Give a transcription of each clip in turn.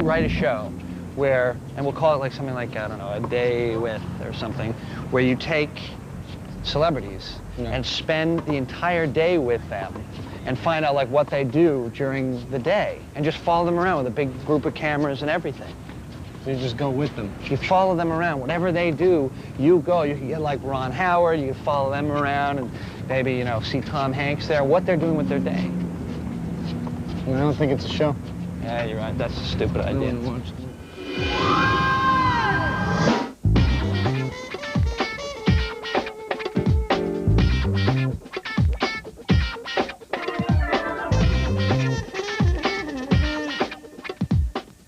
write a show where, and we'll call it like something like, I don't know, A Day With or something, where you take celebrities and spend the entire day with them and find out like what they do during the day and just follow them around with a big group of cameras and everything. You just go with them. You follow them around. Whatever they do, you go. You can get like Ron Howard, you can follow them around and maybe, you know, see Tom Hanks there, what they're doing with their day. I don't think it's a show. Yeah, you're right. That's a stupid idea.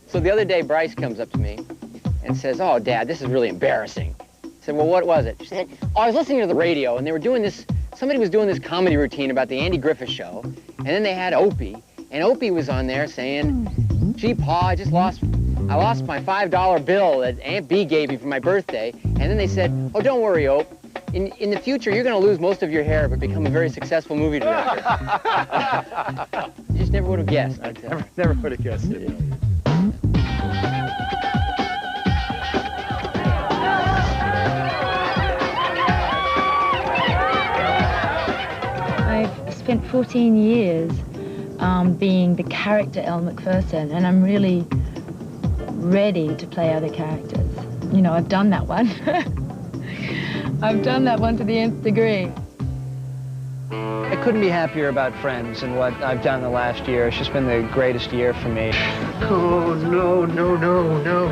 So the other day, Bryce comes up to me and says, "Oh, Dad, this is really embarrassing." I said, "Well, what was it?" She said, "Oh, I was listening to the radio, and they were doing this, somebody was doing this comedy routine about the Andy Griffith Show, and then they had Opie, and Opie was on there saying, 'Gee, Pa, I lost my $5 bill that Aunt Bee gave me for my birthday.' And then they said, 'Oh, don't worry, Ope. In the future, you're going to lose most of your hair, but become a very successful movie director.'" You just never would have guessed. I never would have guessed it. I've spent 14 years being the character Elle Macpherson, and I'm really ready to play other characters. You know, I've done that one. I've done that one to the nth degree. I couldn't be happier about Friends and what I've done the last year. It's just been the greatest year for me. Oh, no, no, no, no.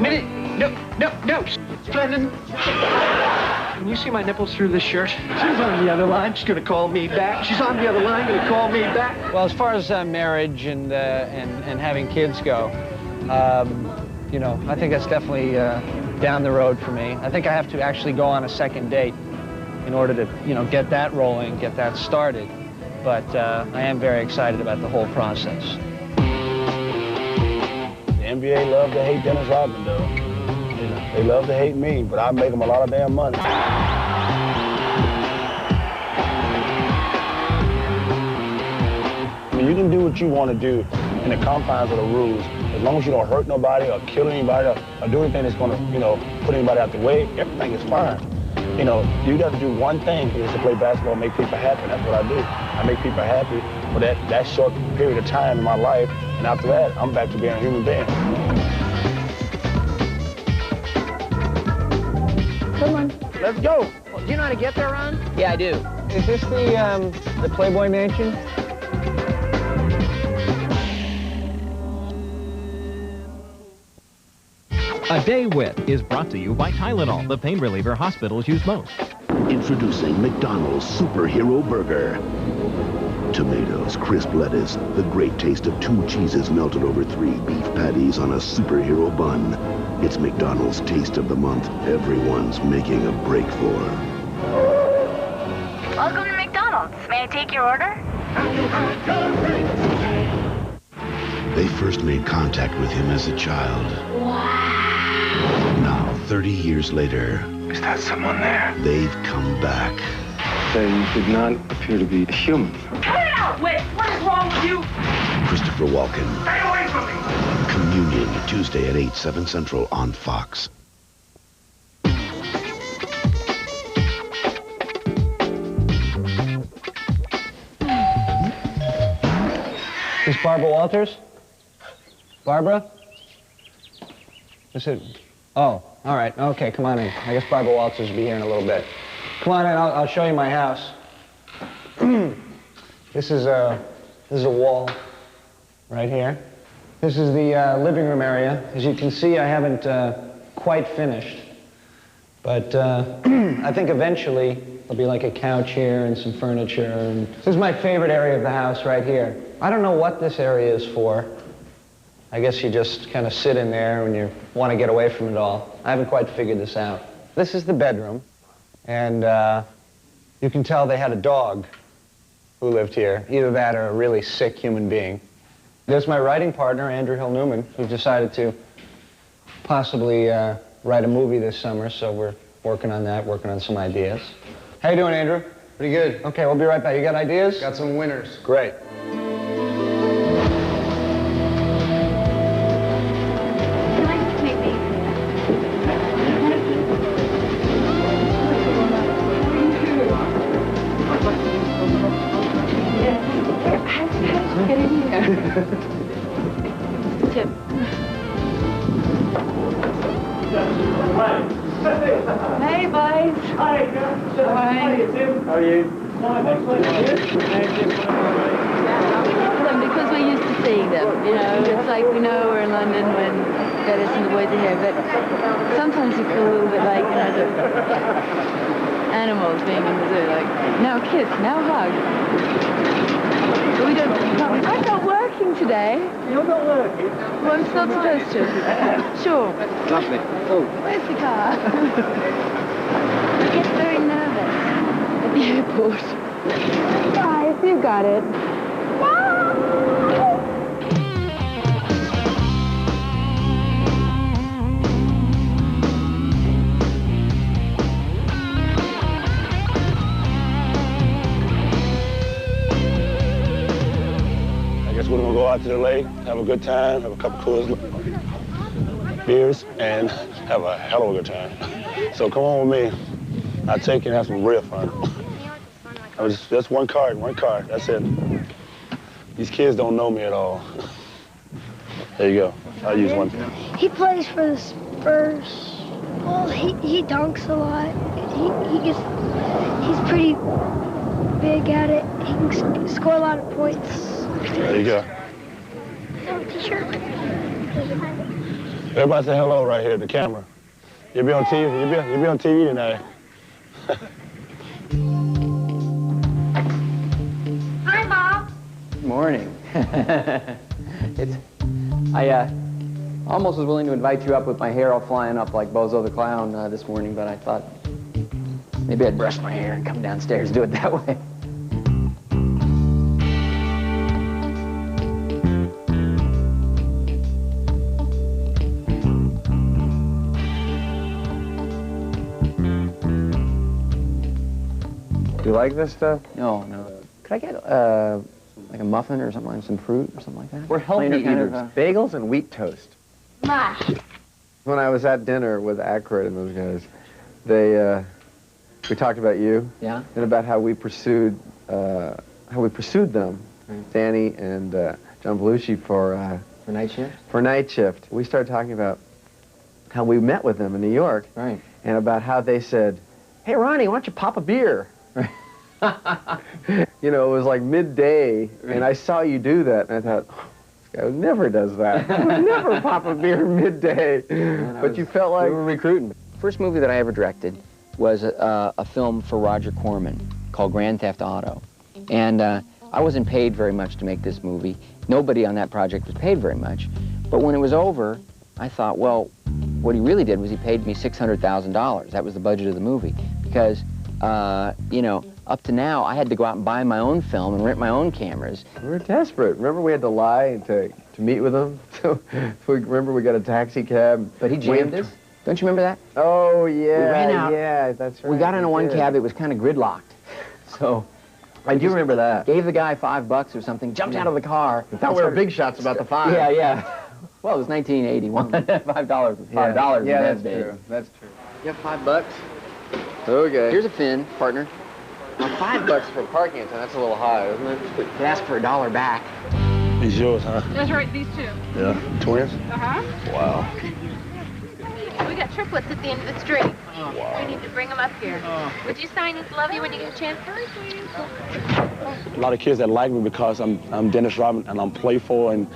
Minnie, no, no, no. Brendan. Can you see my nipples through this shirt? She's on the other line. She's going to call me back. She's on the other line, going to call me back. Well, as far as marriage and having kids go, you know, I think that's definitely down the road for me. I think I have to actually go on a second date in order to, you know, get that rolling, get that started. But I am very excited about the whole process. The NBA love to hate Dennis Rodman, though. You know, they love to hate me, but I make them a lot of damn money. I mean, you can do what you want to do in the confines of the rules. As long as you don't hurt nobody or kill anybody or do anything that's going to, you know, put anybody out the way, everything is fine. You know, you got to do one thing is to play basketball and make people happy. That's what I do. I make people happy for that short period of time in my life, and after that, I'm back to being a human being. Come on. Let's go. Well, do you know how to get there, Ron? Yeah, I do. Is this the Playboy Mansion? A Day With is brought to you by Tylenol, the pain reliever hospitals use most. Introducing McDonald's Superhero Burger. Tomatoes, crisp lettuce, the great taste of 2 cheeses melted over 3 beef patties on a superhero bun. It's McDonald's Taste of the Month everyone's making a break for. Welcome to McDonald's. May I take your order? They first made contact with him as a child. Wow. Now, 30 years later... Is that someone there? They've come back. They did not appear to be human. Cut it out! Wait, what is wrong with you? Christopher Walken. Stay away from me! Communion, Tuesday at 8, 7 Central on Fox. Is Barbara Walters? Barbara? Is it? Oh, all right. Okay, come on in. I guess Barbara Walters will be here in a little bit. Come on in. I'll show you my house. This is a wall right here. This is the living room area. As you can see, I haven't quite finished, but I think eventually there'll be like a couch here and some furniture. And this is my favorite area of the house right here. I don't know what this area is for. I guess you just kind of sit in there when you want to get away from it all. I haven't quite figured this out. This is the bedroom, and you can tell they had a dog who lived here. Either that or a really sick human being. There's my writing partner, Andrew Hill Newman, who decided to possibly write a movie this summer, so we're working on that, working on some ideas. How you doing, Andrew? Pretty good. Okay, we'll be right back. You got ideas? Got some winners. Great. Tim. Hey, boys. Hi, Tim. How are you? Because we're used to seeing them, you know. It's like we know we're in London when Dennis and the boys are here, but sometimes you feel a little bit like, you know, the animals being in the zoo, like, now kiss, now hug. But we don't, I'm not working today. You're not working? Well, I'm not supposed to. Sure. Lovely. Oh. Where's the car? I get very nervous at the airport. Guys, you got it. We're gonna go out to the lake, have a good time, have a couple cool beers, and have a hell of a good time. So come on with me. I'll take you and have some real fun. Just one card, that's it. These kids don't know me at all. There you go. I'll use one. He plays for the Spurs. Well, he dunks a lot. He's pretty big at it. He can score a lot of points. There you go. T-shirt. Everybody say hello right here, the camera. You'll be on TV. You'll be on TV tonight. Hi, Bob. Good morning. I almost was willing to invite you up with my hair all flying up like Bozo the Clown this morning, but I thought maybe I'd brush my hair and come downstairs and do it that way. You like this stuff? No. Could I get like a muffin or something, like some fruit or something like that? We're healthy eaters. Bagels and wheat toast. Mush. When I was at dinner with Aykroyd and those guys, we talked about you. Yeah. And about how we pursued them, right. Danny and John Belushi for Night Shift. For Night Shift. We started talking about how we met with them in New York. Right. And about how they said, "Hey Ronnie, why don't you pop a beer?" Right. You know, it was like midday, and I saw you do that, and I thought, oh, this guy never does that. He would never pop a beer midday. But you felt like... We were recruiting. First movie that I ever directed was a film for Roger Corman called Grand Theft Auto. And I wasn't paid very much to make this movie. Nobody on that project was paid very much. But when it was over, I thought, well, what he really did was he paid me $600,000. That was the budget of the movie. Because, you know, up to now, I had to go out and buy my own film and rent my own cameras. We were desperate. Remember we had to lie to meet with him? So remember we got a taxi cab. But he jammed us. Don't you remember that? Oh, yeah. We ran out. Yeah, that's right. We got into one cab. It was kind of gridlocked. So I do remember that. Gave the guy $5 or something, jumped out of the car. Thought we were big shots about the $5. Yeah, yeah. Well, it was 1981. $5 was $5. Yeah, that's true. That's true. You have $5? Okay. Here's a fin, partner. Well, $5 for a parking attendant, that's a little high, isn't it? You ask for $1 back. These yours, huh? That's right, these two. Yeah. Twins? Uh-huh. Wow. We got triplets at the end of the street. Oh, wow. We need to bring them up here. Oh. Would you sign this love you when you get a chance? A lot of kids that like me because I'm Dennis Rodman and I'm playful and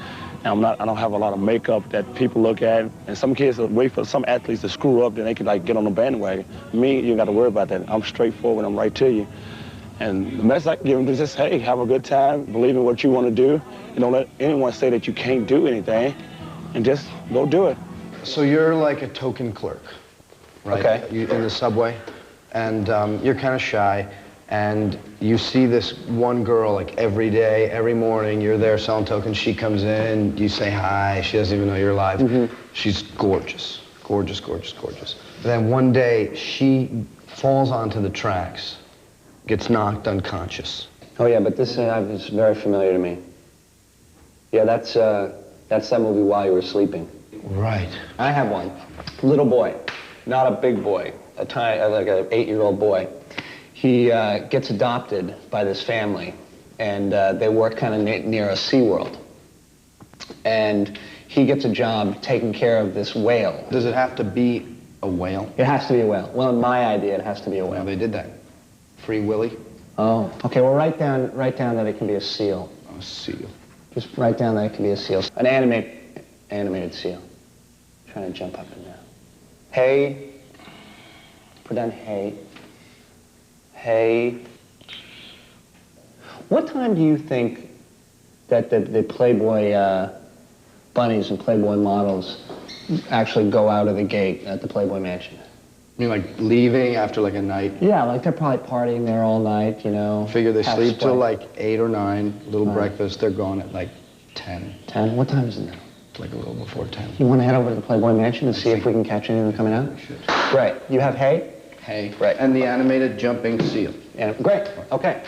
I don't have a lot of makeup that people look at. And some kids wait for some athletes to screw up, then they can like get on the bandwagon. Me, you got to worry about that. I'm straightforward. I'm right to you. And the message I can give them is just, hey, have a good time, believe in what you want to do, and don't let anyone say that you can't do anything, and just go do it. So you're like a token clerk, right? Okay. You in the subway, and you're kind of shy, and you see this one girl like every day, every morning. You're there selling tokens. She comes in, you say hi. She doesn't even know you're alive. Mm-hmm. She's gorgeous, gorgeous, gorgeous, gorgeous. But then one day she falls onto the tracks, gets knocked unconscious. Oh yeah, but this is very familiar to me. Yeah, that's that movie While You Were Sleeping. Right. I have one. Little boy, not a big boy, a tiny, like an 8-year-old boy. He gets adopted by this family, and they work kind of near a SeaWorld. And he gets a job taking care of this whale. Does it have to be a whale? It has to be a whale. Well, in my idea, it has to be a whale. Well, they did that. Free Willy? Oh, okay, well, write down that it can be a seal. A seal. Just write down that it can be a seal. An animated seal. Trying to jump up and down. Hey. Put down hey. Hey. What time do you think that the Playboy bunnies and Playboy models actually go out of the gate at the Playboy Mansion? You mean like leaving after like a night? Yeah, like they're probably partying there all night, you know. Figure they sleep till split. like 8 or 9, little breakfast, they're gone at like 10. 10? What time is it now? It's like a little before 10. You want to head over to the Playboy Mansion and see if we can catch anything coming out? Great. You have hay? Hay. Great. And the animated jumping seal. Yeah, great. Okay.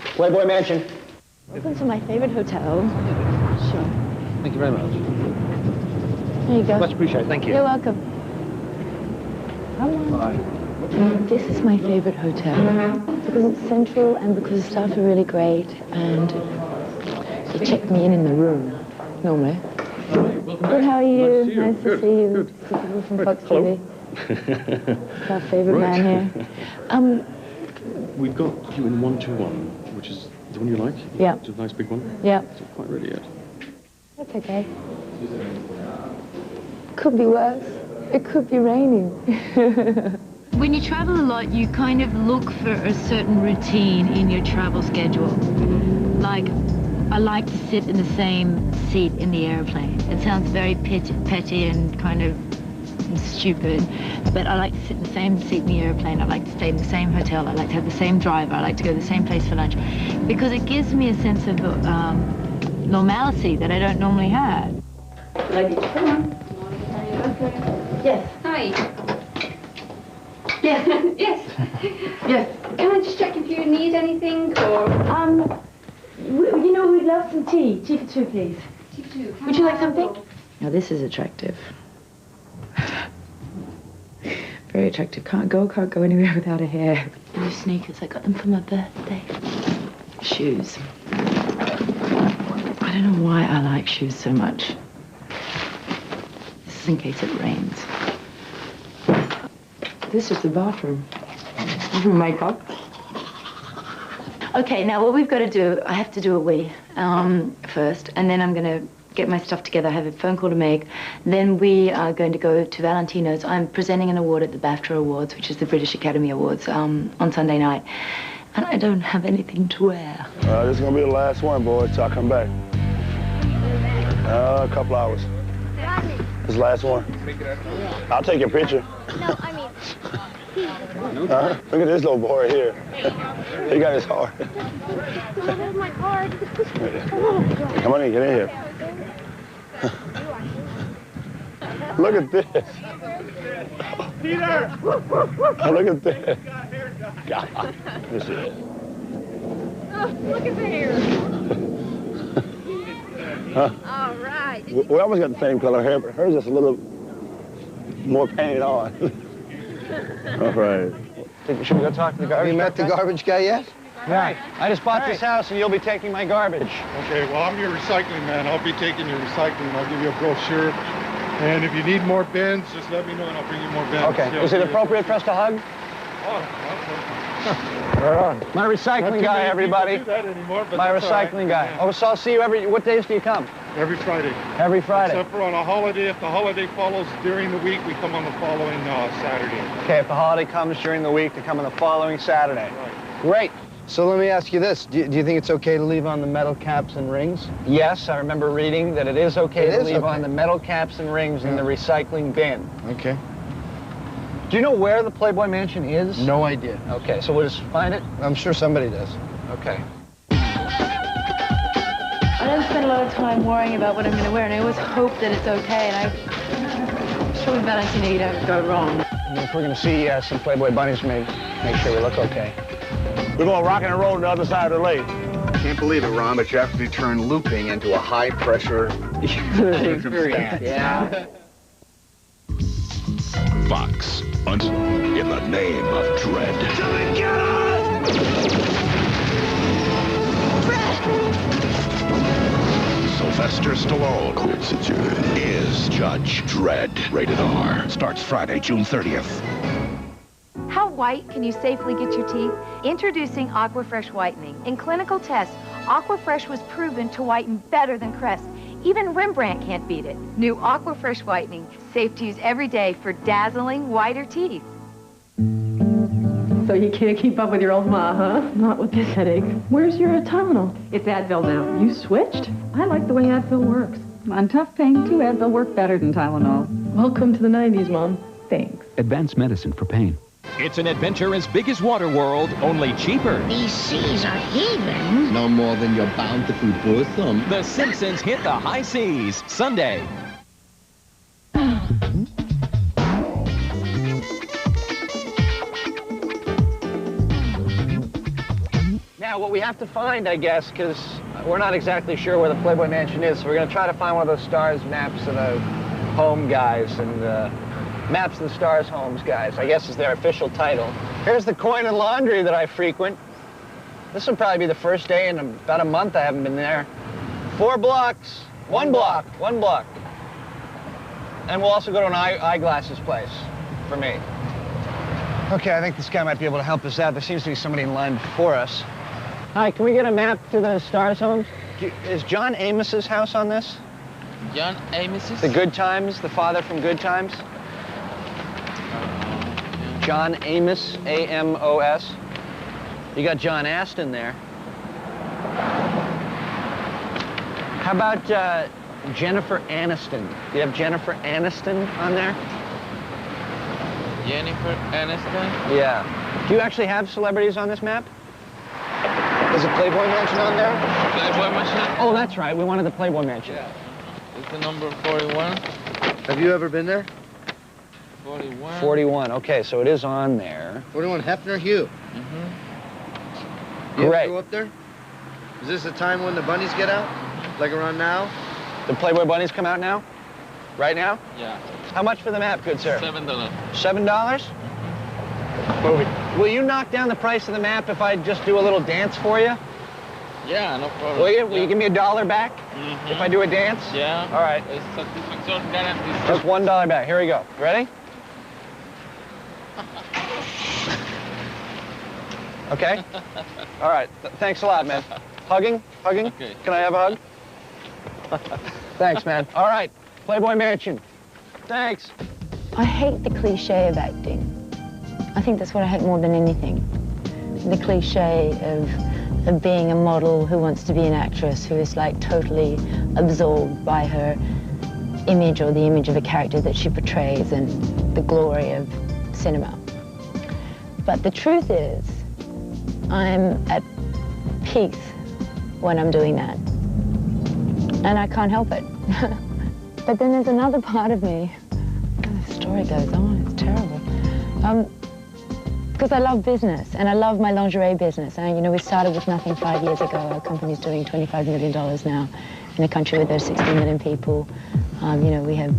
Playboy Mansion. Welcome to my favorite hotel. Sure. Thank you very much. There you go. Much appreciated. Thank you. You're welcome. Come on. This is my favorite hotel because it's central and because the staff are really great and they check me in the room normally. Good, how are you? Nice to see you. Good. People from Fox TV. It's our favorite man here. We've got you in 121, which is the one you like? Yeah. It's a nice big one? Yeah. It's not quite ready yet. That's okay. Could be worse. It could be raining. When you travel a lot, you kind of look for a certain routine in your travel schedule. Like, I like to sit in the same seat in the airplane. It sounds very petty and kind of stupid, but I like to sit in the same seat in the airplane. I like to stay in the same hotel. I like to have the same driver. I like to go to the same place for lunch because it gives me a sense of normalcy that I don't normally have. Luggage, come on. Yes. Hi. Yes. Yes. Yes. Can I just check if you need anything or? You know, we'd love some tea. Tea for two, please. Tea for two. Would you like something? Now, this is attractive. Very attractive. Can't go anywhere without a hair. New sneakers. I got them for my birthday. Shoes. I don't know why I like shoes so much. This is in case it rains. This is the bathroom. Makeup. Okay, now what we've got to do, I have to do a wee first, and then I'm going to get my stuff together. I have a phone call to make. Then we are going to go to Valentino's. I'm presenting an award at the BAFTA Awards, which is the British Academy Awards, on Sunday night. And I don't have anything to wear. This is going to be the last one, boys, till I come back. A couple hours. This last one. I'll take your picture. No, I mean... Look at this little boy right here. He got his heart. Where's my card? Come on in, get in here. Look at this. Peter! Look at this. God. This is it. Oh, look at the hair. Huh? All right. We almost got the same color hair, but hers is a little more painted on. All right. Should we go talk to the garbage guy? Have you met the garbage guy yet? Yeah. I just bought this house and you'll be taking my garbage. Okay, well, I'm your recycling man. I'll be taking your recycling. I'll give you a brochure. And if you need more bins, just let me know and I'll bring you more bins. Okay. Yeah, Is it appropriate for us to hug? My recycling guy, everybody. My recycling guy. Oh, so I'll see you what days do you come? Every Friday. Every Friday. Except for on a holiday. If the holiday follows during the week, we come on the following Saturday. Okay, if the holiday comes during the week, to come on the following Saturday. Right. Great. So let me ask you this. Do you think it's okay to leave on the metal caps and rings? Yes, I remember reading that it is okay to leave on the metal caps and rings in the recycling bin. Okay. Do you know where the Playboy Mansion is? No idea. Okay, so we'll just find it? I'm sure somebody does. Okay. I don't spend a lot of time worrying about what I'm going to wear, and I always hope that it's okay, and I'm sure with Valentino you don't go wrong. And if we're going to see some Playboy bunnies, make sure we look okay. We're going to rock and roll to the other side of the lake. Can't believe it, Ron, but you actually turned looping into a high-pressure experience. Yeah. Fox, hunt in the name of dread. Sylvester Stallone. Of course it's you. In Murderous Judge Dredd. Rated R. Starts Friday, June 30th. How white can you safely get your teeth? Introducing Aquafresh Whitening. In clinical tests, Aquafresh was proven to whiten better than Crest. Even Rembrandt can't beat it. New Aquafresh Whitening. Safe to use every day for dazzling, whiter teeth. So you can't keep up with your old ma, huh? Not with this headache. Where's your Tylenol? It's Advil now. You switched? I like the way Advil works. On tough pain, too, Advil worked better than Tylenol. Welcome to the 90s, Mom. Thanks. Advanced medicine for pain. It's an adventure as big as Waterworld, only cheaper. These seas are heaving. No more than your bountiful bosom. The Simpsons hit the high seas, Sunday. Now, what we have to find, I guess, because we're not exactly sure where the Playboy Mansion is, so we're going to try to find one of those Stars Maps of the Home guys and Maps of the Stars Homes guys, I guess is their official title. Here's the Coin and Laundry that I frequent. This will probably be the first day in about a month I haven't been there. 4 blocks, one block. And we'll also go to an eyeglasses place for me. Okay, I think this guy might be able to help us out. There seems to be somebody in line before us. Hi, can we get a map to the Stars Homes? Is John Amos's house on this? John Amos's? The Good Times, the father from Good Times? John Amos, A-M-O-S. You got John Aston there. How about Jennifer Aniston? Do you have Jennifer Aniston on there? Jennifer Aniston? Yeah. Do you actually have celebrities on this map? Is the Playboy Mansion on there? Playboy Mansion? Oh, that's right. We wanted the Playboy Mansion. Yeah. It's the number 41. Have you ever been there? 41. 41. Okay, so it is on there. 41 Hefner Hugh. Mm-hmm. You Great. ever go up there? Is this the time when the bunnies get out? Like around now? The Playboy bunnies come out now? Right now? Yeah. How much for the map, good sir? $7. $7? Will you knock down the price of the map if I just do a little dance for you? Yeah, no problem. Will you? Will you give me $1 back if I do a dance? Yeah. All right. It's satisfaction guarantee. Just $1 back. Here we go. Ready? Okay. All right. Thanks a lot, man. Hugging? Hugging? Okay. Can I have a hug? Thanks, man. All right. Playboy Mansion. Thanks. I hate the cliche of acting. I think that's what I hate more than anything. The cliche of being a model who wants to be an actress, who is like totally absorbed by her image or the image of a character that she portrays and the glory of cinema. But the truth is, I'm at peace when I'm doing that. And I can't help it. But then there's another part of me. The story goes on, it's terrible. Because I love business, and I love my lingerie business. And, you know, we started with nothing 5 years ago. Our company's doing $25 million now in a country where there's 60 million people. You know, we have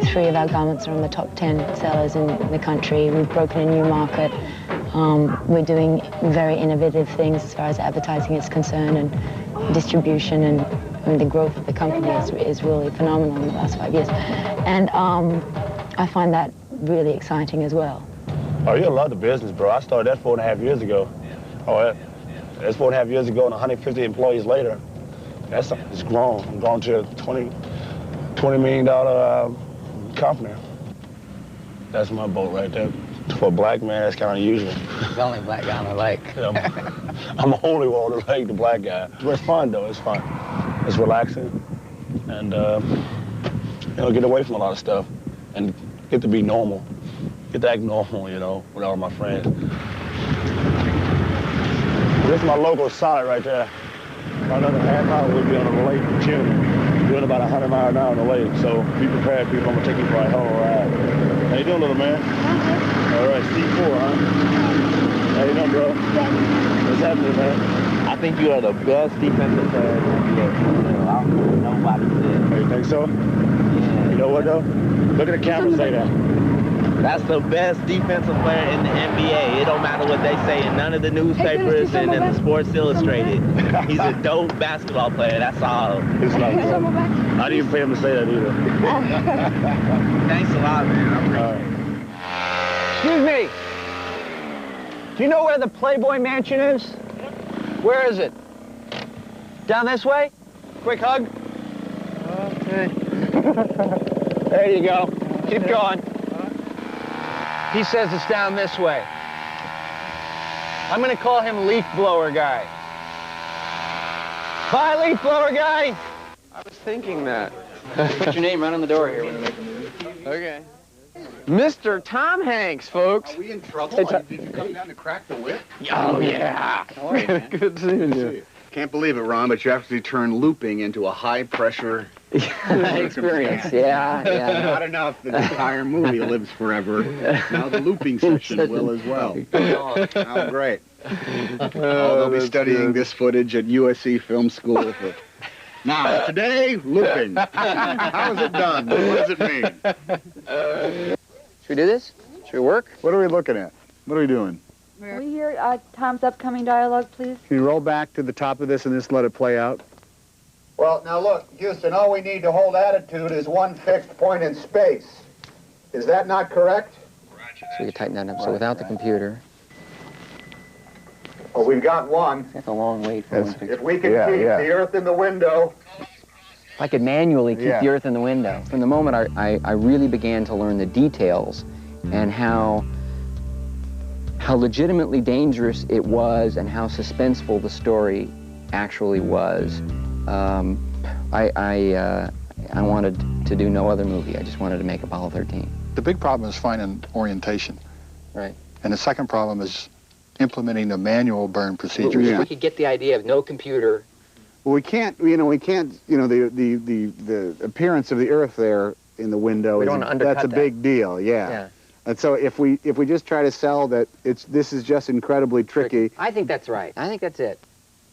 3 of our garments are on the top 10 sellers in the country. We've broken a new market. We're doing very innovative things as far as advertising is concerned and distribution, and I mean, the growth of the company is really phenomenal in the last 5 years. And I find that really exciting as well. Oh, you'll love the business, bro. I started that 4.5 years ago. Oh, that's 4.5 years ago, and 150 employees later. It's grown. I'm grown to a $20 million company. That's my boat right there. For a black man, that's kind of unusual. The only black guy on the lake. I'm the only one on the lake, the black guy. But it's fun, though. It's fun. It's relaxing. And, you know, get away from a lot of stuff and get to be normal. Get to act normal, you know, with all my friends. This is my local solid right there. About another half hour, we'll be on the lake chilling. Doing about 100 miles an hour on the lake. So be prepared, people. I'm going to take you for a hell of a ride. How you doing, little man? All right, C4, huh? How you doing, bro? What's happening, man? I think you are the best defensive player in the NBA. I don't know nobody said. Oh, you think so? Yeah. You know what, though? Look at the camera, say that. That's the best defensive player in the NBA. It don't matter what they say in none of the newspapers and in the Sports Illustrated. He's a dope basketball player, that's all. It's not good. I didn't even pay him to say that either. Thanks a lot, man. All right. Excuse me. Do you know where the Playboy Mansion is? Where is it? Down this way? Quick hug. Okay. There you go. Keep going. He says it's down this way. I'm gonna call him Leaf Blower Guy. Bye, Leaf Blower Guy. I was thinking that. Put your name right on the door here when you make a move. Okay. Mr. Tom Hanks, folks. Are we in trouble? Did you come down to crack the whip? Oh, yeah. How are you, man? Good seeing you. Can't believe it, Ron, but you actually turned looping into a high-pressure experience. Yeah, yeah. Not enough. The entire movie lives forever. Now the looping section will as well. How great. They'll be studying this footage at USC Film School. Now, today, looping. How is it done? What does it mean? Should we do this? Should we work? What are we looking at? What are we doing? Can we hear Tom's upcoming dialogue, please? Can you roll back to the top of this and just let it play out? Well, now look, Houston, all we need to hold attitude is one fixed point in space. Is that not correct? So we can tighten that up. So without the computer. Well, we've got one. That's a long wait for one picture. If we can keep the Earth in the window. If I could manually keep the Earth in the window. From the moment I really began to learn the details and how legitimately dangerous it was and how suspenseful the story actually was, I wanted to do no other movie. I just wanted to make Apollo 13. The big problem is finding orientation. Right. And the second problem is implementing the manual burn procedures. If we could get the idea of no computer. Well, we can't, the appearance of the Earth there in the window, We don't want to undercut that's a big deal, yeah. And so if we just try to sell that this is just incredibly tricky. I think that's right. I think that's it.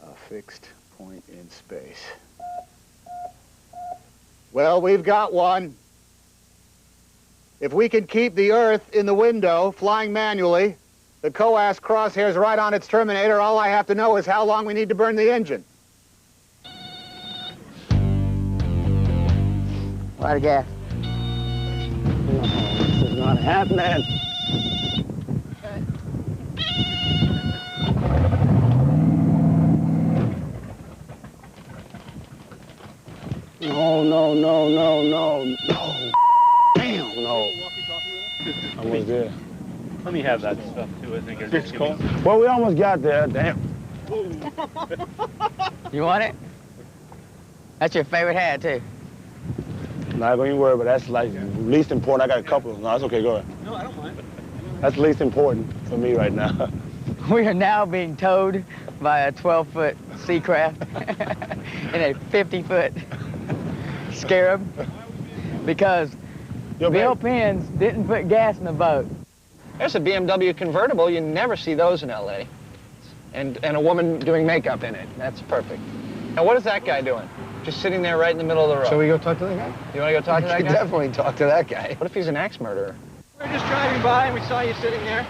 A fixed point in space. Well, we've got one. If we can keep the Earth in the window, flying manually, the COAS crosshair's right on its terminator, all I have to know is how long we need to burn the engine. A lot of gas. This is not happening. No, no, no, no, no, no. Damn, no. Almost there. Let me have that stuff too, I think. It's cold. Well, we almost got there, damn. You want it? That's your favorite hat, too. Not going to worry, but that's like least important. I got a couple. No, that's okay, go ahead. No, I don't mind. That's least important for me right now. We are now being towed by a 12-foot sea craft in a 50-foot Scarab because Bill Pence didn't put gas in the boat. There's a BMW convertible. You never see those in L.A. And a woman doing makeup in it. That's perfect. Now, what is that guy doing? Just sitting there right in the middle of the road. Shall we go talk to that guy? You want to go talk to that guy? Definitely talk to that guy. What if he's an axe murderer? We were just driving by and we saw you sitting there.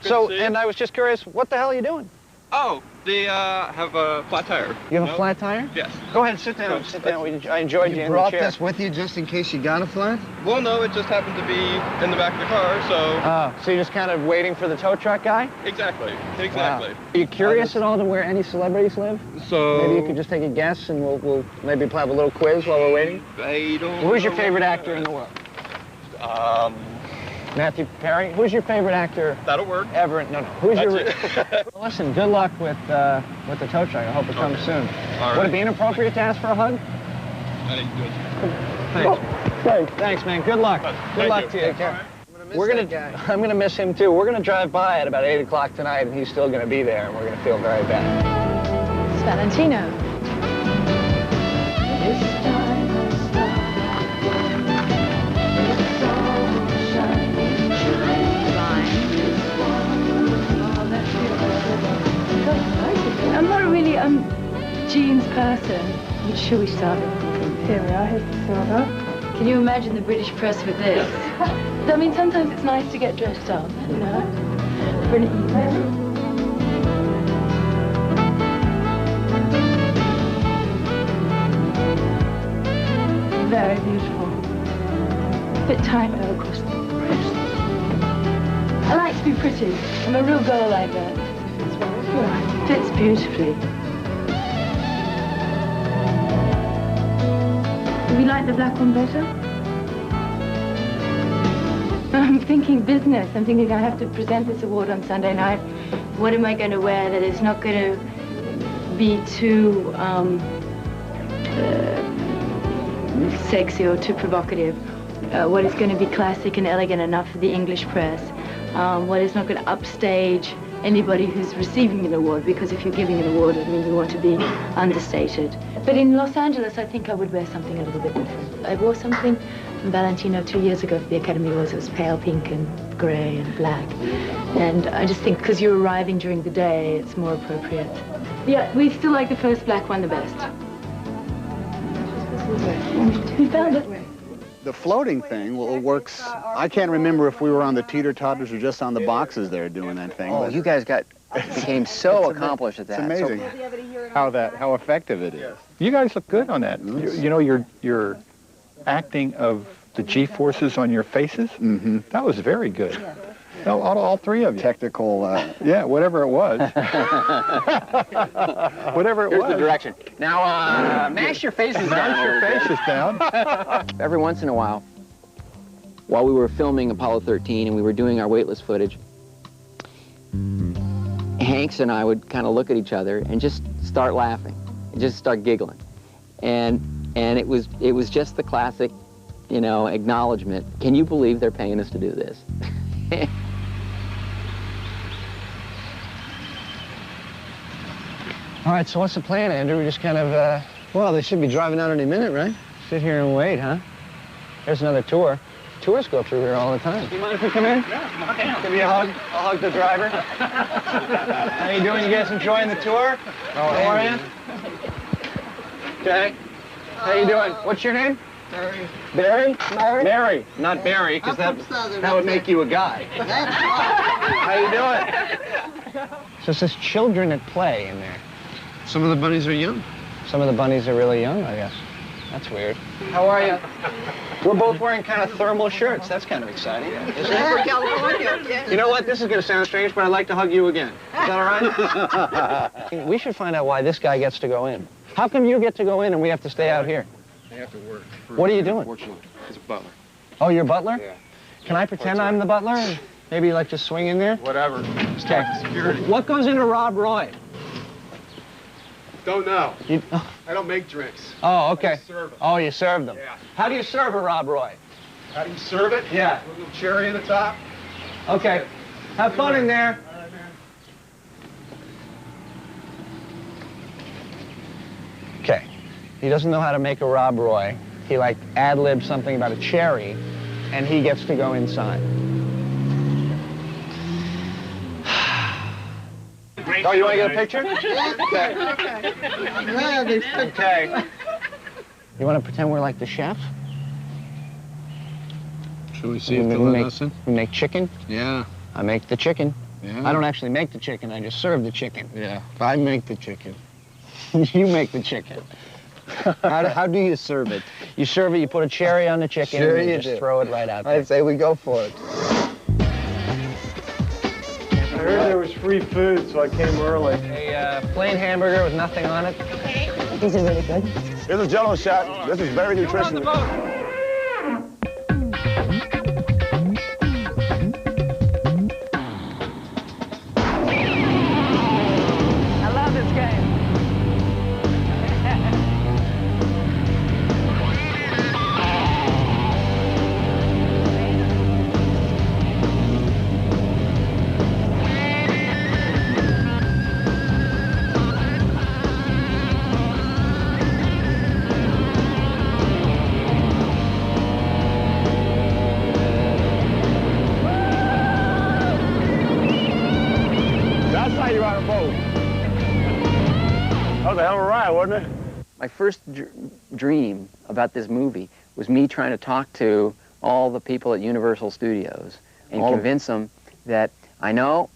So, and I was just curious, what the hell are you doing? Oh, they have a flat tire. You have a flat tire? Yes. Go ahead, sit down. Sit down. I enjoyed you in the brought chair. this with you just in case you got a flat? Well, no, it just happened to be in the back of the car, so... So you're just kind of waiting for the tow truck guy? Exactly. Wow. Are you curious at all to where any celebrities live? So... Maybe you could just take a guess and we'll maybe have a little quiz while we're waiting? I don't Who's your favorite actor in the world? Matthew Perry. Who's your favorite actor? That'll work. Ever? No. Who's your? Listen. Good luck with the tow truck. I hope it comes soon. All right. Would it be inappropriate to ask for a hug? I didn't do it. Thanks. Thanks, man. Good luck. Good luck to you. Take care. I'm gonna miss him too. We're gonna drive by at about 8 o'clock tonight, and he's still gonna be there, and we're gonna feel very bad. It's Valentino. I'm not really jeans person. Should we start it? Here we are, here's the silver. Can you imagine the British press with this? I mean, sometimes it's nice to get dressed up, you know, for an evening. Very beautiful. A bit tight though, of course. I like to be pretty. I'm a real girl like that. Yeah, fits beautifully. Do you like the black one better? I'm thinking business. I'm thinking I have to present this award on Sunday night. What am I going to wear that is not going to be too sexy or too provocative? What is going to be classic and elegant enough for the English press? What is not going to upstage anybody who's receiving an award, because if you're giving an award, it means you want to be understated. But in Los Angeles, I think I would wear something a little bit different. I wore something from Valentino 2 years ago for the Academy Awards. It was pale pink and grey and black. And I just think because you're arriving during the day, it's more appropriate. Yeah, we still like the first black one the best. Who found it? The floating thing works. I can't remember if we were on the teeter-totters or just on the boxes there doing that thing. Oh, you guys became so accomplished at that. It's amazing how effective it is. You guys look good on that. You know, your acting of the G-forces on your faces, that was very good. No, all three of you. Technical. Yeah, whatever it was. Whatever it was. Here's the direction. Now, mash your faces down. Mash your faces down. Every once in a while we were filming Apollo 13 and we were doing our weightless footage, Hanks and I would kind of look at each other and just start laughing, and just start giggling, and it was just the classic, you know, acknowledgement. Can you believe they're paying us to do this? All right, so what's the plan, Andrew? We just kind of, well, they should be driving out any minute, right? Sit here and wait, huh? There's another tour. Tours go through here all the time. Do you mind if we come in? Yeah, come on down. Give me a hug. I'll hug the driver. How you doing? You guys enjoying the tour? How are you? Okay. How you doing? What's your name? Barry. Barry? Mary? Mary, not Barry, because that would make you a guy. How you doing? So it says children at play in there. Some of the bunnies are young. Some of the bunnies are really young, I guess. That's weird. How are you? We're both wearing kind of thermal shirts. That's kind of exciting. Isn't it? California. You know what? This is going to sound strange, but I'd like to hug you again. Is that all right? We should find out why this guy gets to go in. How come you get to go in and we have to stay out here? I have to work. What are you doing? Unfortunately, as a butler. Oh, you're a butler? Yeah. Can I pretend I'm the butler? And maybe like just swing in there? Whatever. Just talk to security. What goes into Rob Roy? Don't know. You, I don't make drinks. oh, okay. I serve them. Oh, you serve them. Yeah. How do you serve a Rob Roy? How do you serve it? Yeah. A little cherry in the top. Okay. Have fun in there. All right, man. Okay. He doesn't know how to make a Rob Roy. He like ad-libs something about a cherry, and he gets to go inside. Oh, you want to get a picture? Okay. Okay. You want to pretend we're like the chef? Should we see if they'll let us in? We make chicken. Yeah. I make the chicken. Yeah. I don't actually make the chicken. I just serve the chicken. Yeah. I make the chicken. You make the chicken. How do you serve it? You serve it, you put a cherry on the chicken, Sure and you just do. throw it right out there. I'd say we go for it. I heard there was free food, so I came early. A plain hamburger with nothing on it. These are really good. Here's a Jell-O shot. This is very nutritious. I love this game. That's how you ride a boat. That was a hell of a ride, wasn't it? My first dream about this movie was me trying to talk to all the people at Universal Studios and convince them that I know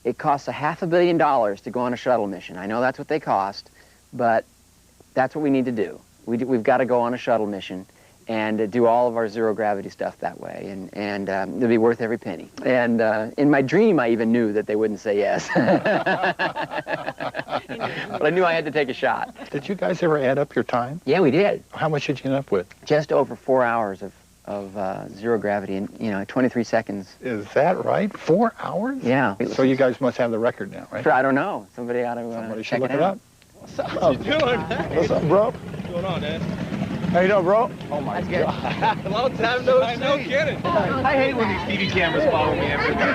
it costs $500 million to go on a shuttle mission. I know that's what they cost, but that's what we need to do. We've got to go on a shuttle mission and do all of our zero-gravity stuff that way, and it'll be worth every penny. And in my dream, I even knew that they wouldn't say yes. But I knew I had to take a shot. Did you guys ever add up your time? Yeah, we did. How much did you end up with? Just over 4 hours of zero gravity in, 23 seconds. Is that right? 4 hours? Yeah. So you guys must have the record now, right? I don't know. Somebody ought to Somebody check should look it it out. up. What's up? What you doing? What's up, bro? What's going on, Dad? How you doing, bro? Oh my That's God. Long time no see. No kidding. I hate when these TV cameras follow me everywhere.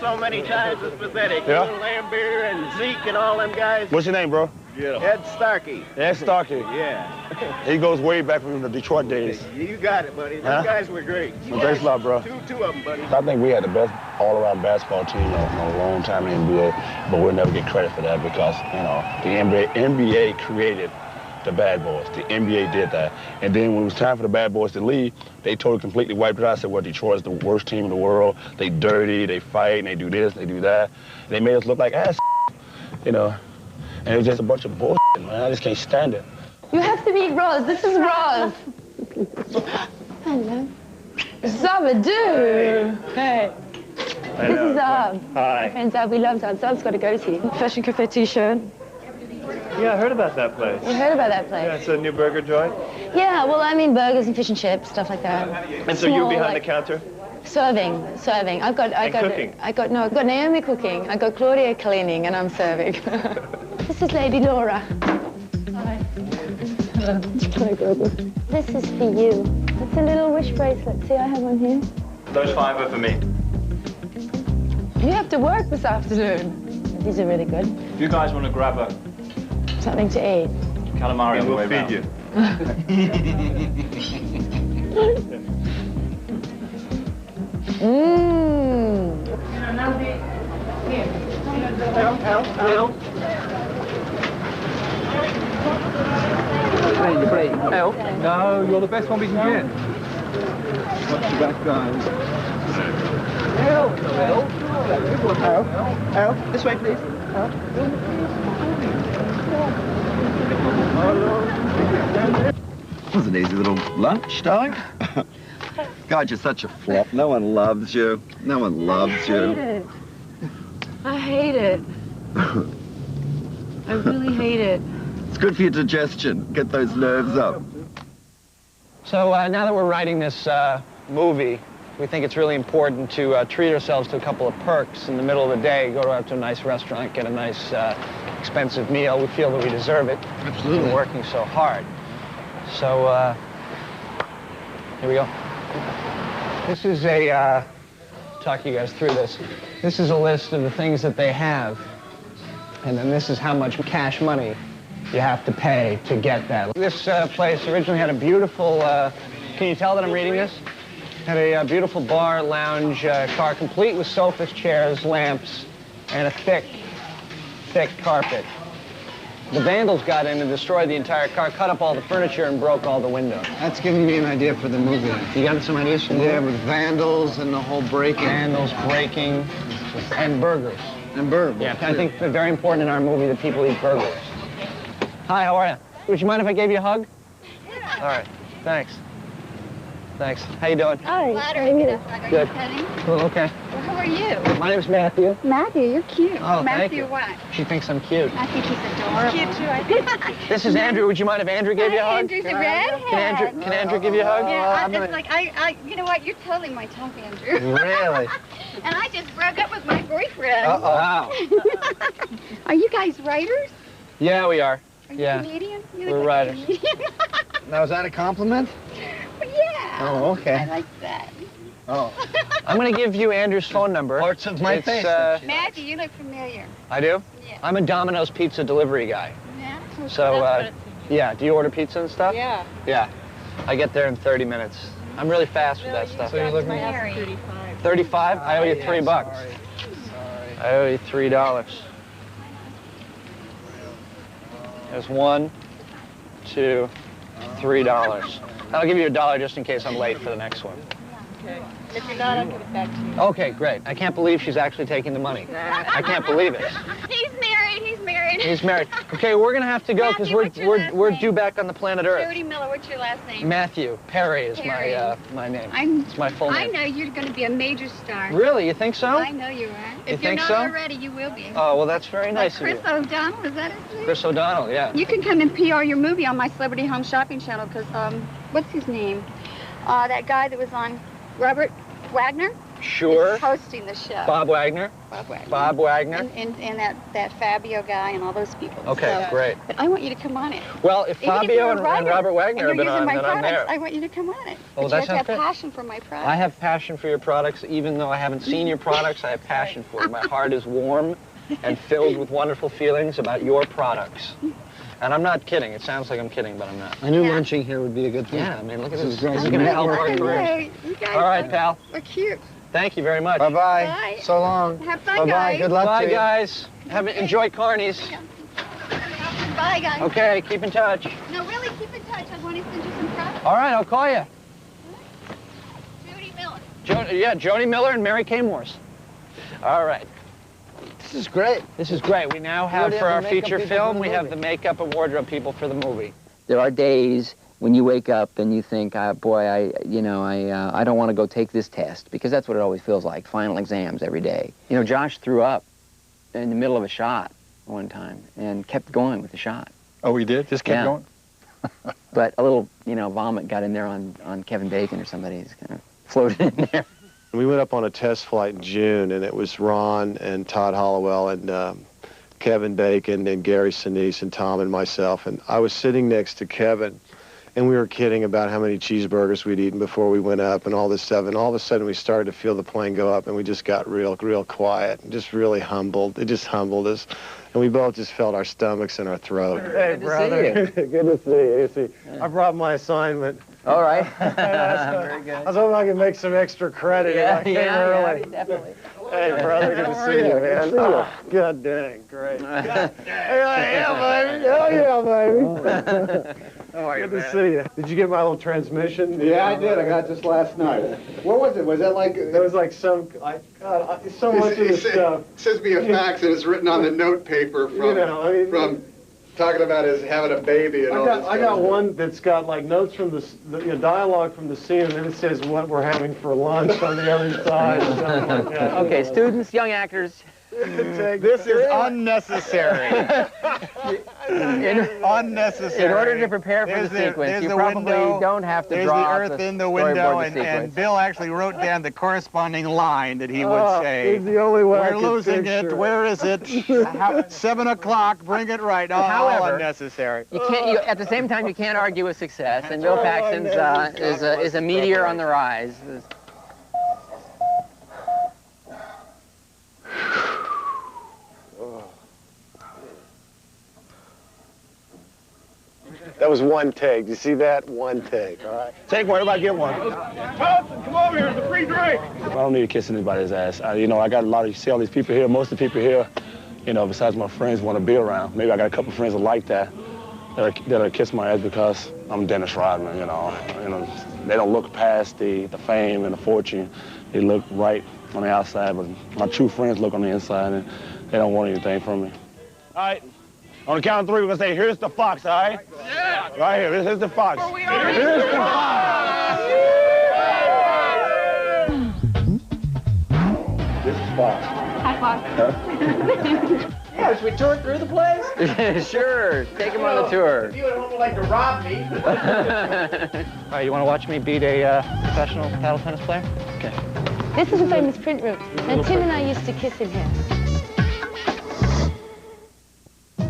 So many times it's pathetic. Yeah? Lambert and Zeke and all them guys. What's your name, bro? Ed Starkey. Ed Starkey. Yeah. He goes way back from the Detroit days. You got it, buddy. Those Huh? guys were great. Well, thanks a lot, bro. Two of them, buddy. I think we had the best all-around basketball team in a long time in the NBA, but we'll never get credit for that because, the NBA created the bad boys. The NBA did that. And then when it was time for the bad boys to leave, they totally completely wiped it out. I said, well, Detroit's the worst team in the world. They dirty, they fight, and they do this, they do that. And they made us look like ass, And it was just a bunch of bullshit, man. I just can't stand it. You have to meet Roz. This is Roz. Hello. Zabadoo. Hey. This is Zab. Hi. My friend Zab. We love Zab. Zab's got a goatee. Fashion Cafe t-shirt. Yeah, I heard about that place. You heard about that place? Yeah, it's a new burger joint. Yeah, well, I mean burgers and fish and chips, stuff like that. And so you're Small, behind like, the counter? Serving. I've got cooking. I've got Naomi cooking. I got Claudia cleaning, and I'm serving. This is Lady Laura. Hi. This is for you. It's a little wish bracelet. See, I have one here. Those 5 are for me. You have to work this afternoon. These are really good. If you guys want to grab a Something to eat. calamari on the way We'll feed you. Elle? No, you're the best one we can get. Watch your back, guys. Elle, this way, please. It was an easy little lunch, darling. God, you're such a flop. No one loves you. No one loves you. I hate it. I really hate it. It's good for your digestion. Get those nerves up. So now that we're writing this movie, we think it's really important to treat ourselves to a couple of perks in the middle of the day. Go out to a nice restaurant, get a nice expensive meal. We feel that we deserve it. Absolutely. We're working so hard. So here we go. This is a, talk you guys through this. This is a list of the things that they have. And then this is how much cash money you have to pay to get that. This place originally had a beautiful, can you tell that I'm reading this? Had a beautiful bar, lounge, car, complete with sofas, chairs, lamps, and a thick carpet. The vandals got in and destroyed the entire car, cut up all the furniture, and broke all the windows. That's giving me an idea for the movie. You got some ideas for the movie? Yeah, with vandals and the whole breaking. Vandals, breaking, and burgers. And burgers. Yeah, I think it's very important in our movie that people eat burgers. Hi, how are you? Would you mind if I gave you a hug? Yeah. All right, thanks. Thanks. How you doing? Hi. Good. Cool, okay. Well, who are you? My name's Matthew. Matthew, you're cute. Oh, thank Matthew you. what? She thinks I'm cute. I think he's adorable. Cute too, I think. This is Andrew. Would you mind if Andrew gave you a hug? Andrew's a redhead. Can Andrew give you a hug? Yeah, it's like, you know what? You're totally my type, Andrew. Really? And I just broke up with my boyfriend. Uh-oh. Wow. Are you guys writers? Yeah, we are. Are you Yeah. comedians? You We're look like a writers. comedian. Now, is that a compliment? Well, yeah. Oh, okay. I like that. Oh. I'm going to give you Andrew's phone number. Parts of my face. Matthew, you look familiar. I do? Yeah. I'm a Domino's pizza delivery guy. Yeah. So, yeah, do you order pizza and stuff? Yeah. Yeah. I get there in 30 minutes. I'm really fast with that stuff. So you're looking at 35? I owe you $3. Sorry. I owe you $3. There's $1, $2, $3. I'll give you $1 just in case I'm late for the next one. Okay. If you're not, I'll give it back to you. Okay, great. I can't believe she's actually taking the money. I can't believe it. He's married. He's married. He's married. Okay, we're gonna have to go because we're due back on the planet Earth. Jody Miller. What's your last name? Matthew Perry is Perry. my name. I'm, It's my full name. I know you're going to be a major star. Really? You think so? I know you are. If you're think not so? already, you will be. Oh, well, that's very nice of Chris you. O'Donnell, is that his name? Chris O'Donnell, yeah. You can come and PR your movie on my Celebrity Home Shopping channel because, what's his name? That guy that was on Robert Wagner? Sure. Is hosting the show. Bob Wagner? Bob Wagner. Bob Wagner? And that Fabio guy and all those people. Okay, So, great. But I want you to come on it. Well, if Even Fabio you're a and writer Robert Wagner have and been you're on, using my then I'm products, there. I want you to come on it. Oh, But that you have to sounds have good. passion for my products. I have passion for your products, even though I haven't seen your products. I have passion for it. My heart is warm and filled with wonderful feelings about your products. And I'm not kidding. It sounds like I'm kidding, but I'm not. I knew lunching here would be a good thing. Yeah, I mean, look at this. great. This is going to help our I know. careers. You guys All right, pal. are cute. Thank you very much. Bye-bye. Bye. So long. Have fun, Bye-bye. guys. Good luck Bye, to you. guys. Enjoy Carney's. Bye, guys. Okay, keep in touch. No, really, keep in touch. I want to send you some products. All right, I'll call you. Judy Miller. Joni Miller and Mary Kay Morse. All right. This is great. This is great. We now have, already for have our the makeup feature people film, for the we have movie. the makeup and wardrobe people for the movie. There are days when you wake up and you think, boy, I don't want to go take this test, because that's what it always feels like, final exams every day. You know, Josh threw up in the middle of a shot one time and kept going with the shot. Oh, we did? Just kept going? But a little, vomit got in there on Kevin Bacon or somebody. Just kind of floated in there. We went up on a test flight in June, and it was Ron and Todd Hollowell and Kevin Bacon and Gary Sinise and Tom and myself. And I was sitting next to Kevin, and we were kidding about how many cheeseburgers we'd eaten before we went up and all this stuff. And all of a sudden, we started to feel the plane go up, and we just got real quiet and just really humbled. It just humbled us. And we both just felt our stomachs in our throat. Hey, brother. Good to see you. I brought my assignment. All right. Very good. I was hoping I could make some extra credit if I came early. Definitely. Hey, brother, good to see you, man. Oh, God dang, great. Yeah, baby. Hell yeah, baby. How are you, Good to man? see you. Did you get my little transmission? Yeah, I did. I got it just last night. What was it? Was that like... There was like so much of this stuff. It says me a fax, and it's written on the note paper from, from talking about his having a baby and all this I got one that's got like notes from the dialogue from the scene, and then it says what we're having for lunch on the other side. Or something like that. Okay, students, young actors. This is unnecessary. Unnecessary. In order to prepare for the sequence, you probably don't have to draw There's the earth in the storyboard window, the and sequence. Bill actually wrote down the corresponding line that he would say. It's the only way I We're could losing it. picture Where is it? 7 o'clock. Bring it right. All However, unnecessary. You can't. At the same time, you can't argue with success. And Bill Paxton's is a meteor on the rise. That was one take. You see that? One take, all right? Take one, everybody get one. Thompson, come over here, it's a free drink. I don't need to kiss anybody's ass. I got a lot of, you see all these people here, most of the people here, besides my friends, want to be around. Maybe I got a couple friends that like that'll kiss my ass because I'm Dennis Rodman, They don't look past the fame and the fortune. They look right on the outside, but my true friends look on the inside, and they don't want anything from me. All right. On the count of 3, we're going to say, here's the fox, all right? Yeah. Right here, this is the fox. Here's the fox. This is fox. Hi, Fox. Yeah, should we tour through the place? Sure, take him on the tour. If you would like to rob me. All right, you want to watch me beat a professional paddle tennis player? Okay. This is a famous print room, and Tim and I used to kiss in here.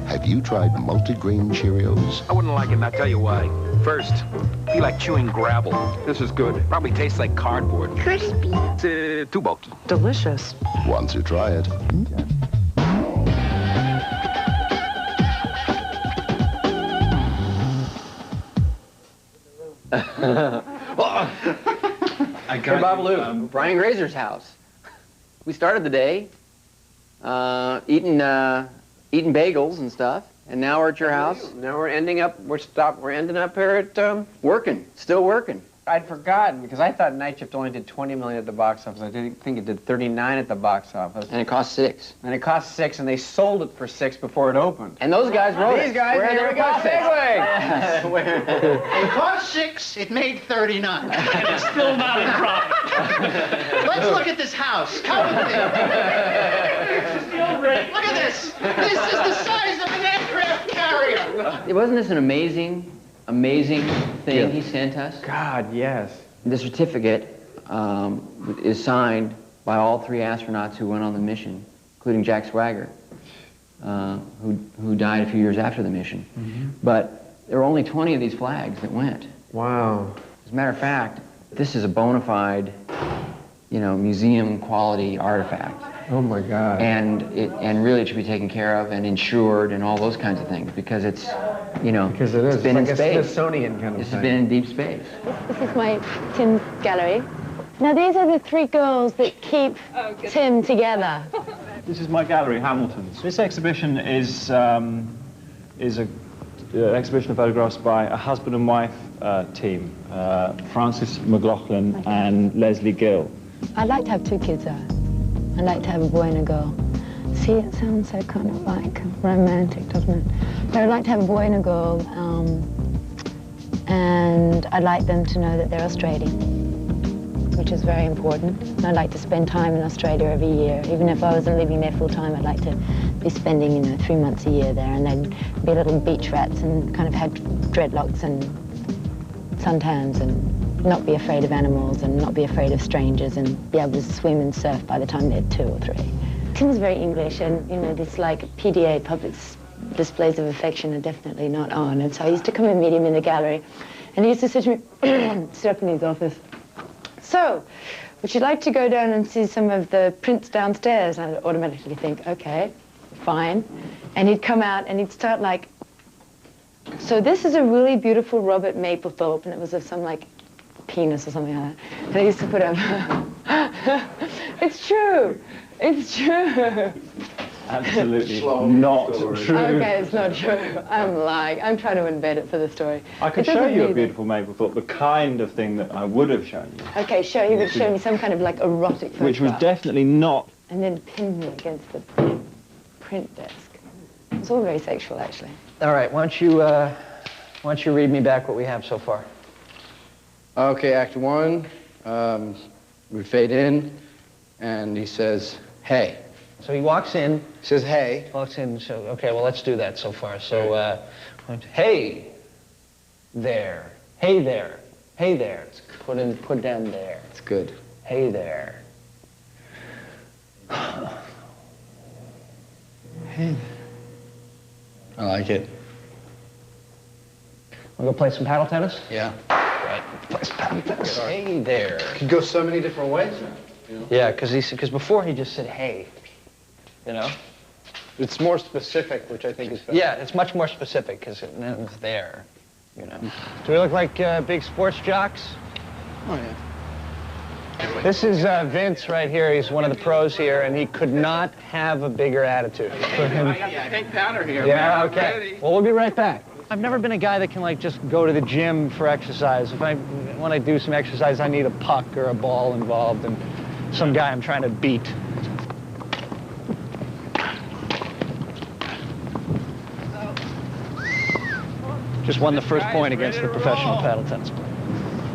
Have you tried multigrain Cheerios? I wouldn't like it, and I'll tell you why. First, be like chewing gravel. This is good. Probably tastes like cardboard. Crispy. It's too bulky. Delicious. Once you try it. Hey, Babalu, Brian Grazer's house. We started the day eating bagels and stuff, And now we're at your house? Now we're ending up here at, Working, still working. I'd forgotten, because I thought Night Shift only did 20 million at the box office. I didn't think it did 39 at the box office. And it cost $6. And it cost $6, and they sold it for $6 before it opened. And those guys wrote it. These guys, Where here we go, segue! It cost $6, it made 39. And it's still not in profit. Let's look at this house. Come with me. Look at this. This is the size of an aircraft carrier. Wasn't this an amazing thing he sent us? God, yes. The certificate is signed by all 3 astronauts who went on the mission, including Jack Swigert, who died a few years after the mission. But there were only 20 of these flags that went. Wow. As a matter of fact, this is a bona fide, museum quality artifact. Oh my God. And really it should be taken care of and insured and all those kinds of things because it's, because it is. It's been like in a space. Smithsonian kind of This thing. has been in deep space. This is my Tim's gallery. Now these are the 3 girls that keep Tim together. This is my gallery, Hamilton's. This exhibition is an exhibition of photographs by a husband and wife team, Francis McLaughlin and Leslie Gill. I'd like to have 2 kids though. I'd like to have a boy and a girl. See, it sounds so kind of like romantic, doesn't it? But I'd like to have a boy and a girl, and I'd like them to know that they're Australian, which is very important. And I'd like to spend time in Australia every year. Even if I wasn't living there full time, I'd like to be spending, 3 months a year there, and they'd be little beach rats and kind of have dreadlocks and suntans and not be afraid of animals and not be afraid of strangers and be able to swim and surf by the time they're 2 or 3. Tim's very English and, this like PDA, public displays of affection, are definitely not on. And so I used to come and meet him in the gallery and he used to say to me, sit up in his office, "So, would you like to go down and see some of the prints downstairs?" And I'd automatically think, okay, fine. And he'd come out and he'd start like, "So this is a really beautiful Robert Mapplethorpe," and it was of some like penis or something like that. And I used to put up, it's true, it's true. Absolutely not true. Okay, it's not true. I'm lying. I'm trying to invent it for the story. I could show you a beautiful Mapplethorpe, the kind of thing that I would have shown you. Okay, he would show me some kind of like erotic photograph. Which was definitely not. And then pin me against the print desk. It's all very sexual, actually. All right, why don't you read me back what we have so far? Okay, Act 1, we fade in, and he says, "Hey." So he walks in. He says, "Hey." Walks in, so, okay, well, let's do that so far. So, hey there, hey there, hey there. Put down there. It's good. Hey there. Hey. I like it. Wanna go play some paddle tennis? Yeah. Right, play some paddle tennis. Hey there. Could go so many different ways now. Yeah, because before he just said hey, It's more specific, which I think is better. Yeah, it's much more specific because it's there, Do we look like big sports jocks? Oh, yeah. This is Vince right here. He's one of the pros here, and he could not have a bigger attitude. For him. I got the pink powder here. Yeah, man. okay. Ready. Well, we'll be right back. I've never been a guy that can, just go to the gym for exercise. When I do some exercise, I need a puck or a ball involved and some guy I'm trying to beat. Just won the first point against the professional paddle tennis player.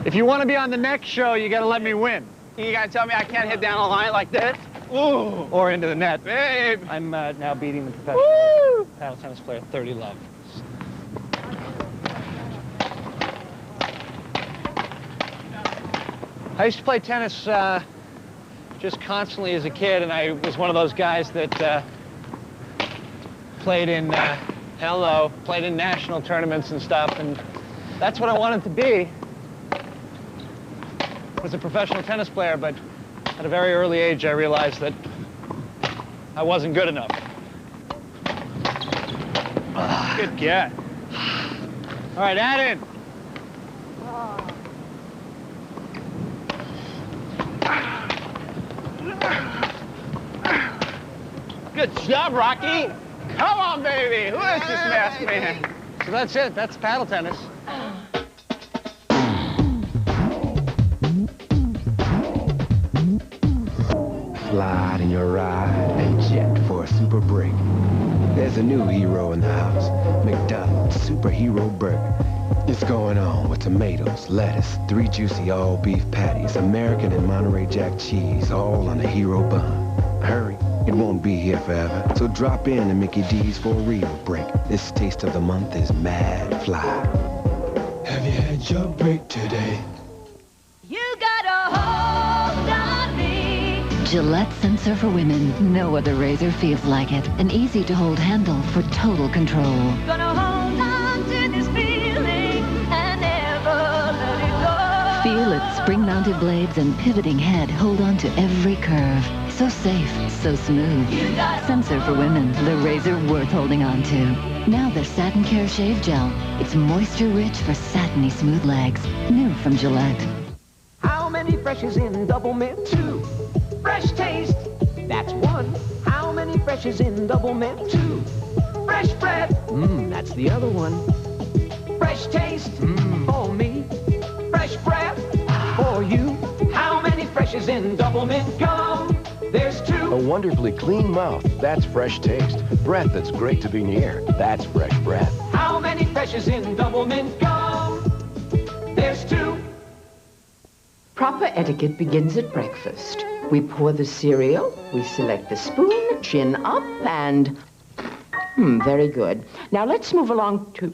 If you want to be on the next show, you got to let me win. You gotta tell me I can't hit down a line like this? Ooh. Or into the net. Babe. I'm now beating the professional paddle tennis player 30-love. I used to play tennis just constantly as a kid, and I was one of those guys that played in national tournaments and stuff, and that's what I wanted to be. I was a professional tennis player, but at a very early age, I realized that I wasn't good enough. Good get. All right, add in. Good job, Rocky. Come on, baby. Who is this masked man? So that's it. That's paddle tennis. Slide in your ride and jet for a super break. There's a new hero in the house, McDonald's Superhero Burger. It's going on with tomatoes, lettuce, 3 juicy all-beef patties, American and Monterey Jack cheese, all on a hero bun. Hurry, it won't be here forever, so drop in to Mickey D's for a real break. This taste of the month is Mad Fly. Have you had your break today? You got a hold on me. Gillette Sensor for Women. No other razor feels like it. An easy-to-hold handle for total control. Gonna hold on to this feeling and never let it go. Feel its spring-mounted blades and pivoting head hold on to every curve. So safe, so smooth. Sensor for Women, the razor worth holding on to. Now the Satin Care Shave Gel. It's moisture-rich for satiny smooth legs. New from Gillette. How many freshes in double mint? 2. Fresh taste, that's 1. How many freshes in double mint? 2. Fresh breath, that's the other one. Fresh taste, for me. Fresh breath, for you. How many freshes in double mint gum? There's 2. A wonderfully clean mouth, that's fresh taste. Breath that's great to be near, that's fresh breath. How many freshes in double mint gum? There's 2. Proper etiquette begins at breakfast. We pour the cereal, we select the spoon, chin up, and... very good. Now let's move along to...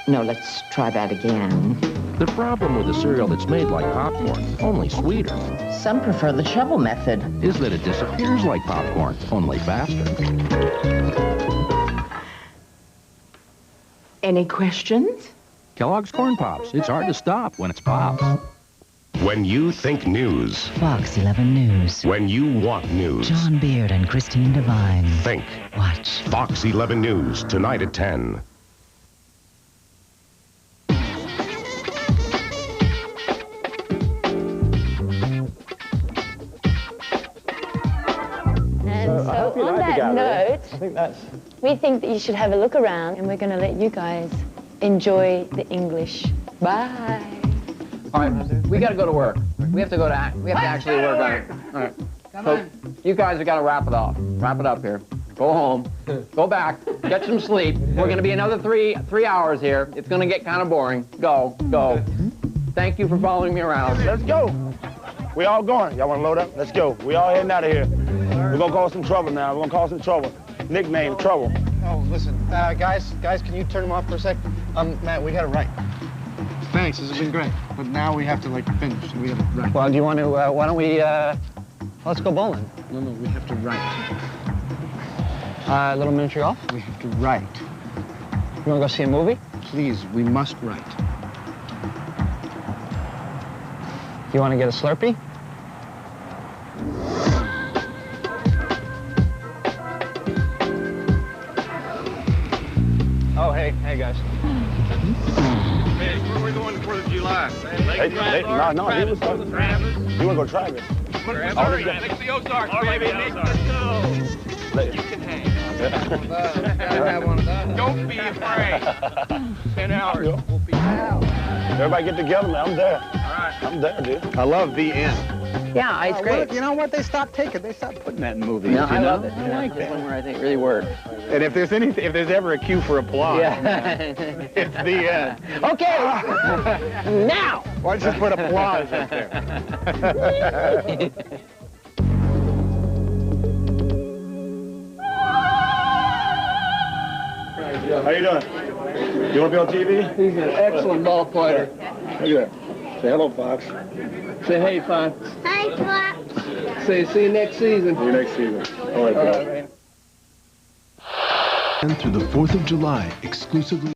No, let's try that again. The problem with a cereal that's made like popcorn, only sweeter, Some prefer the shovel method. is that it disappears like popcorn, only faster. Any questions? Kellogg's Corn Pops. It's hard to stop when it's Pops. When you think news. Fox 11 News. When you want news. John Beard and Christine Devine. Think. Watch. Fox 11 News, tonight at 10. And so on that note, we think that you should have a look around, and we're going to let you guys enjoy the English. Bye. All right, we got to go to work. We have to actually work on it. All right. So you guys have got to wrap it up. Wrap it up here. Go home. Go back. Get some sleep. We're going to be another three hours here. It's going to get kind of boring. Go. Thank you for following me around. Let's go. We all going. Y'all want to load up? Let's go. We all heading out of here. We're going to cause some trouble now. We're going to cause some trouble. Nickname, Trouble. Oh, listen, guys, can you turn them off for a sec? Matt, we got to write. Thanks, this has been great. But now we have to, finish. We have to write. Well, do you want to, why don't we, let's go bowling. No, we have to write. Little miniature golf? We have to write. You want to go see a movie? Please, we must write. You want to get a Slurpee? Oh, hey guys. Hey, where are we going for the July? No, he was going to go Travis. Next to the Ozarks, baby. Let's go. You can hang. Don't be afraid. 10 hours. We'll be out. Everybody get together, man. I'm there. All right. I'm there, dude. I love the end. Yeah, it's great. You know what? They stopped putting that in movies. No, I you know? love it. I like it. One where I think really worked. And if there's ever a cue for applause, it's the end. Okay, now. Why don't you just put applause up there? How you doing? You want to be on TV? He's an excellent ball player. Look at that. Say hello, Fox. Say hey, Fox. Hi, Fox. Say see you next season. See you next season. All right, man. And through the 4th of July, exclusively.